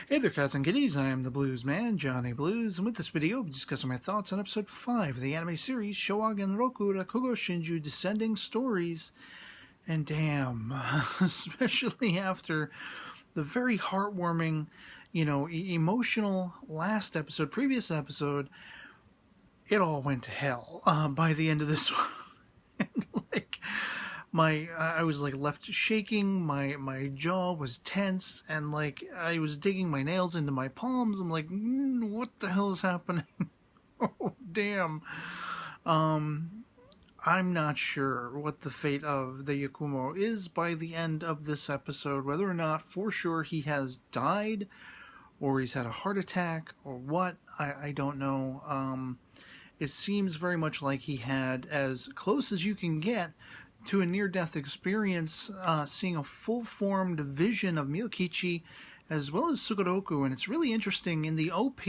Hey there, cats and kitties. I am the Blues Man, Johnny Blues, and with this video, I'll be discussing my thoughts on episode 5 of the anime series Shouwa Genroku Rakugo Shinjuu Descending Stories. And damn, especially after the very heartwarming, emotional last episode, previous episode, it all went to hell by the end of this one. I was left shaking, my jaw was tense, and I was digging my nails into my palms. I'm like, what the hell is happening? Oh, damn. I'm not sure what the fate of the Yakumo is by the end of this episode, whether or not for sure he has died, or he's had a heart attack, or what, I don't know. It seems very much like he had as close as you can get to a near-death experience, seeing a full-formed vision of Miyokichi as well as Sukeroku, and it's really interesting. In the OP,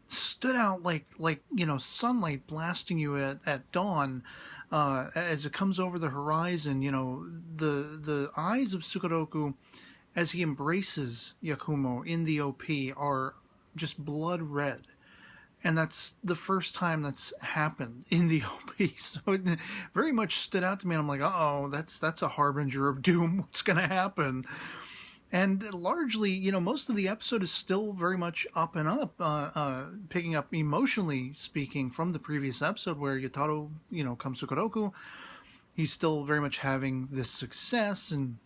stood out like sunlight blasting you at dawn as it comes over the horizon. The eyes of Sukeroku as he embraces Yakumo in the OP are just blood red. And that's the first time that's happened in the OP. So it very much stood out to me. And I'm like, uh-oh, that's a harbinger of doom. What's going to happen? And largely, most of the episode is still very much up and up, picking up emotionally speaking from the previous episode where Yotaro, comes Sukeroku. He's still very much having this success, and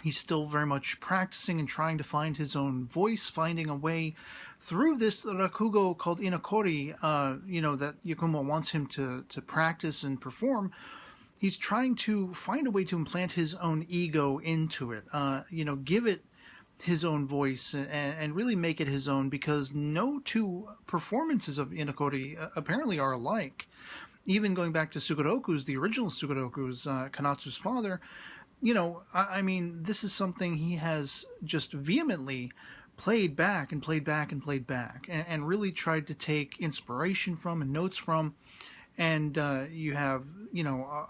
he's still very much practicing and trying to find his own voice, finding a way through this rakugo called inokori, that Yakumo wants him to practice and perform. He's trying to find a way to implant his own ego into it, give it his own voice and really make it his own, because no two performances of inokori apparently are alike. Even going back to Sukeroku's, the original Sukeroku's, Kanatsu's father, this is something he has just vehemently played back and played back and played back, and really tried to take inspiration from and notes from. And you have,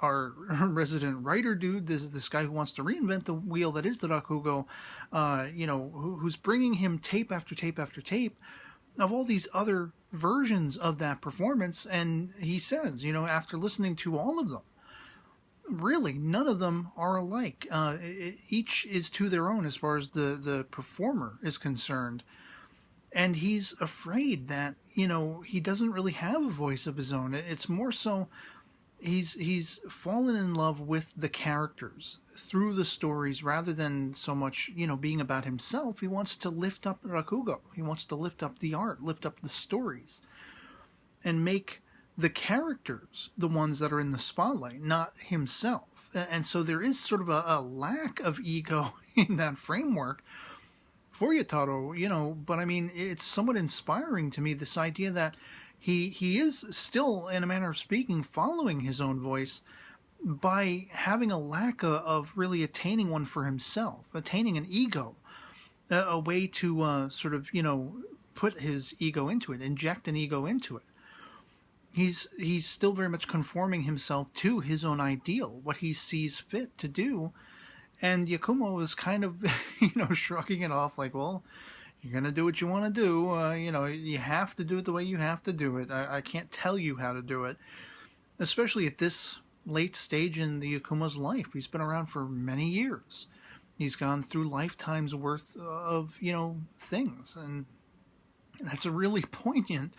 our resident writer dude, this guy who wants to reinvent the wheel that is the Rakugo, who's bringing him tape after tape after tape of all these other versions of that performance. And he says, after listening to all of them, really, none of them are alike. Each is to their own as far as the performer is concerned. And he's afraid that, he doesn't really have a voice of his own. It's more so he's fallen in love with the characters through the stories rather than so much, being about himself. He wants to lift up Rakugo. He wants to lift up the art, lift up the stories, and make the characters the ones that are in the spotlight, not himself. And so there is sort of a lack of ego in that framework for Yotaro, but it's somewhat inspiring to me, this idea that he is still, in a manner of speaking, following his own voice by having a lack of really attaining one for himself, attaining an ego, a way to put his ego into it, inject an ego into it. He's still very much conforming himself to his own ideal, what he sees fit to do. And Yakumo is kind of, shrugging it off like, well, you're going to do what you want to do. You have to do it the way you have to do it. I can't tell you how to do it, especially at this late stage in the Yakumo's life. He's been around for many years. He's gone through lifetimes worth of, things. And that's really poignant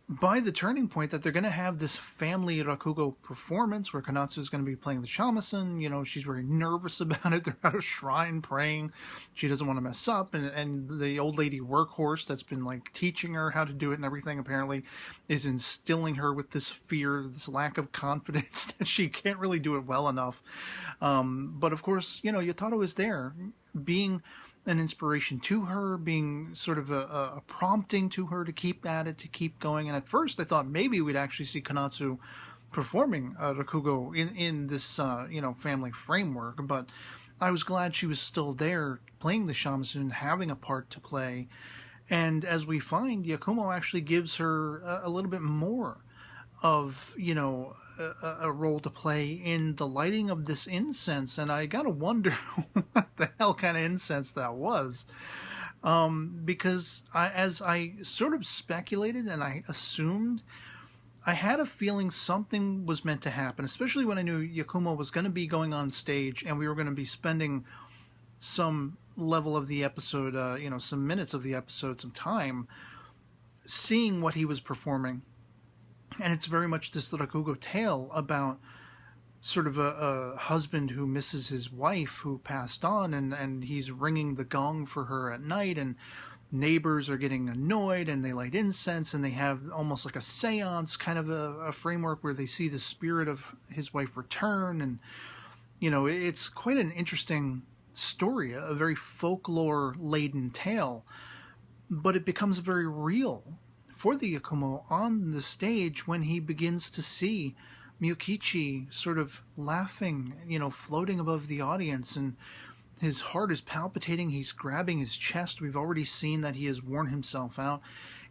by the turning point that they're going to have this family Rakugo performance where Kanatsu is going to be playing the shamisen. She's very nervous about it. They're at a shrine praying. She doesn't want to mess up. And the old lady workhorse that's been teaching her how to do it and everything apparently is instilling her with this fear, this lack of confidence that she can't really do it well enough. But of course, Yotaro is there being an inspiration to her, being sort of a prompting to her to keep at it, to keep going. And at first I thought maybe we'd actually see Kanatsu performing Rakugo in this, family framework, but I was glad she was still there playing the shamisen, having a part to play. And as we find, Yakumo actually gives her a little bit more of, a role to play in the lighting of this incense. And I gotta wonder what the hell kind of incense that was. because as I sort of speculated and I assumed, I had a feeling something was meant to happen, especially when I knew Yakumo was going to be going on stage and we were going to be spending some level of the episode, some minutes of the episode, some time seeing what he was performing. And it's very much this Rakugo tale about sort of a husband who misses his wife who passed on, and he's ringing the gong for her at night, and neighbors are getting annoyed and they light incense and they have almost like a seance kind of a framework where they see the spirit of his wife return. And it's quite an interesting story, a very folklore laden tale, but it becomes very real for the Yakumo on the stage when he begins to see Miyokichi sort of laughing, floating above the audience, and his heart is palpitating. He's grabbing his chest. We've already seen that he has worn himself out.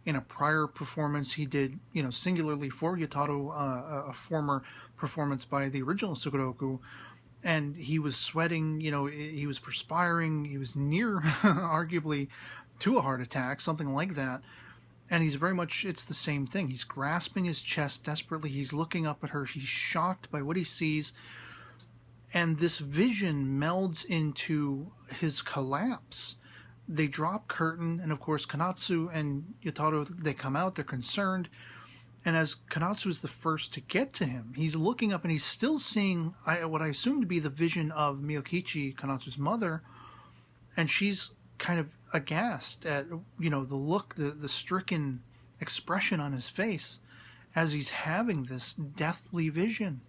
In a prior performance he did, singularly for Yotaro, a former performance by the original Sukeroku, and he was sweating, he was perspiring, he was near, arguably, to a heart attack, something like that. And he's very much, it's the same thing. He's grasping his chest desperately. He's looking up at her. He's shocked by what he sees. And this vision melds into his collapse. They drop curtain, and of course Kanatsu and Yotaro, they come out, they're concerned. And as Kanatsu is the first to get to him, he's looking up and he's still seeing what I assume to be the vision of Miyokichi, Kanatsu's mother. And she's kind of aghast at, the look, the stricken expression on his face as he's having this deathly vision,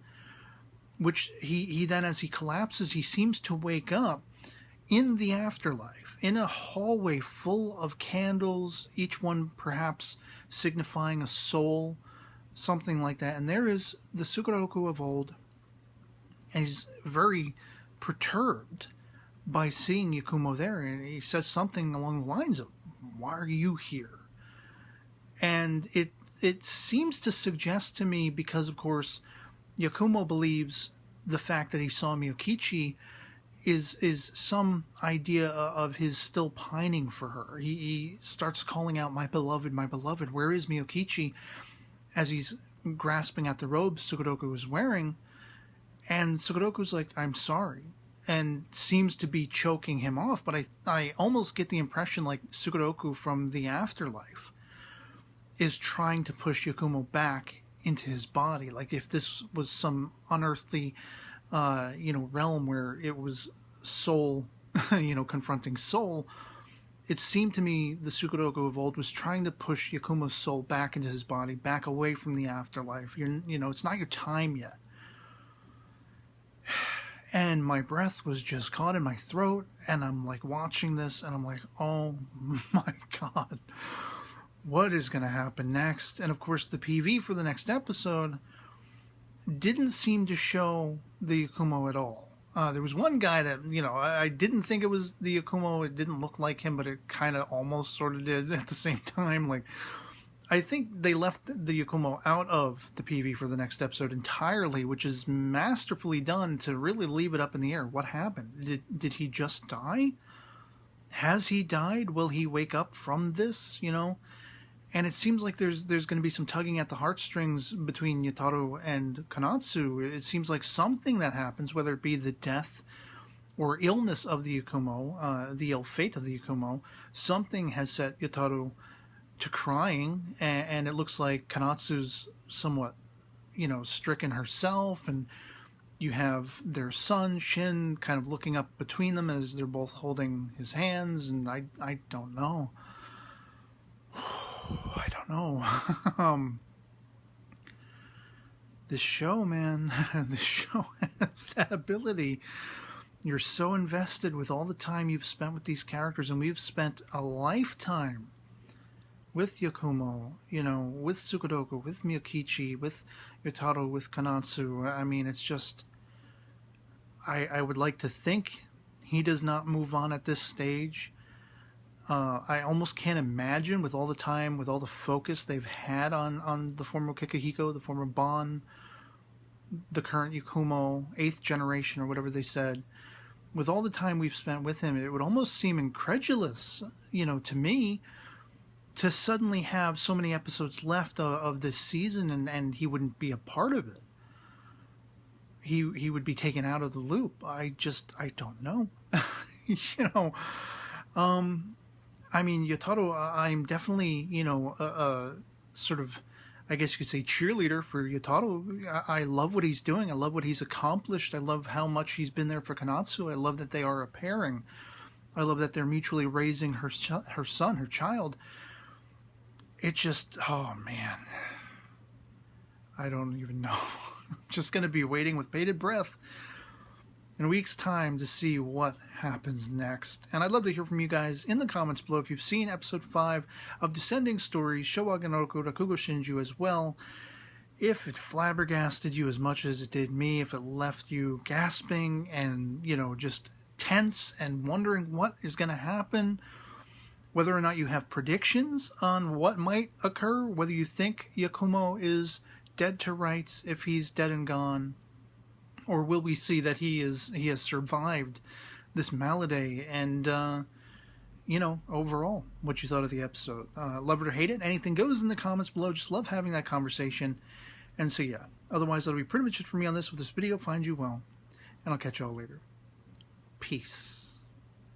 which he then, as he collapses, he seems to wake up in the afterlife, in a hallway full of candles, each one perhaps signifying a soul, something like that. And there is the Sukeroku of old, and he's very perturbed by seeing Yakumo there, and he says something along the lines of, "Why are you here?" And it seems to suggest to me, because of course Yakumo believes the fact that he saw Miyokichi is some idea of his still pining for her. He starts calling out, my beloved, where is Miyokichi?" as he's grasping at the robe Sukeroku is wearing. And Sukeroku's like, "I'm sorry," and seems to be choking him off. But I almost get the impression like Sukeroku from the afterlife is trying to push Yakumo back into his body. Like if this was some unearthly, realm where it was soul, confronting soul, it seemed to me the Sukeroku of old was trying to push Yakumo's soul back into his body, back away from the afterlife. It's not your time yet. And my breath was just caught in my throat, and I'm like watching this, and I'm like, oh my God, what is going to happen next? And of course, the PV for the next episode didn't seem to show the Yakumo at all. There was one guy that, I didn't think it was the Yakumo. It didn't look like him, but it kind of almost sort of did at the same time. Like, I think they left the Yakumo out of the PV for the next episode entirely, which is masterfully done to really leave it up in the air. What happened? Did he just die? Has he died? Will he wake up from this? And it seems like there's going to be some tugging at the heartstrings between Yotaro and Kanatsu. It seems like something that happens, whether it be the death or illness of the Yakumo, the ill fate of the Yakumo, something has set Yotaro to crying, and it looks like Kanatsu's somewhat, stricken herself, and you have their son, Shin, kind of looking up between them as they're both holding his hands, and I don't know. I don't know. This show, man, this show has that ability. You're so invested with all the time you've spent with these characters, and we've spent a lifetime with Yakumo, with Sukeroku, with Miyokichi, with Yotaro, with Kanatsu. I mean, it's just, I would like to think he does not move on at this stage. I almost can't imagine, with all the time, with all the focus they've had on the former Kikihiko, the former Bon, the current Yakumo, 8th generation or whatever they said, with all the time we've spent with him, it would almost seem incredulous, to me, to suddenly have so many episodes left of this season and he wouldn't be a part of it. He would be taken out of the loop. I don't know. I mean, Yotaro, I'm definitely, a sort of, I guess you could say, cheerleader for Yotaro. I love what he's doing. I love what he's accomplished. I love how much he's been there for Konatsu. I love that they are a pairing. I love that they're mutually raising her son, her child. It just, oh man, I don't even know. I'm just going to be waiting with bated breath in a week's time to see what happens next. And I'd love to hear from you guys in the comments below if you've seen episode 5 of Descending Stories, Shouwa Genroku Rakugo Shinjuu as well. If it flabbergasted you as much as it did me, if it left you gasping and, just tense and wondering what is going to happen, whether or not you have predictions on what might occur, whether you think Yakumo is dead to rights, if he's dead and gone, or will we see that he has survived this malady, and overall, what you thought of the episode. Love it or hate it, anything goes in the comments below. Just love having that conversation. And so yeah, otherwise that'll be pretty much it for me on this. With this video, find you well, and I'll catch y'all later. Peace.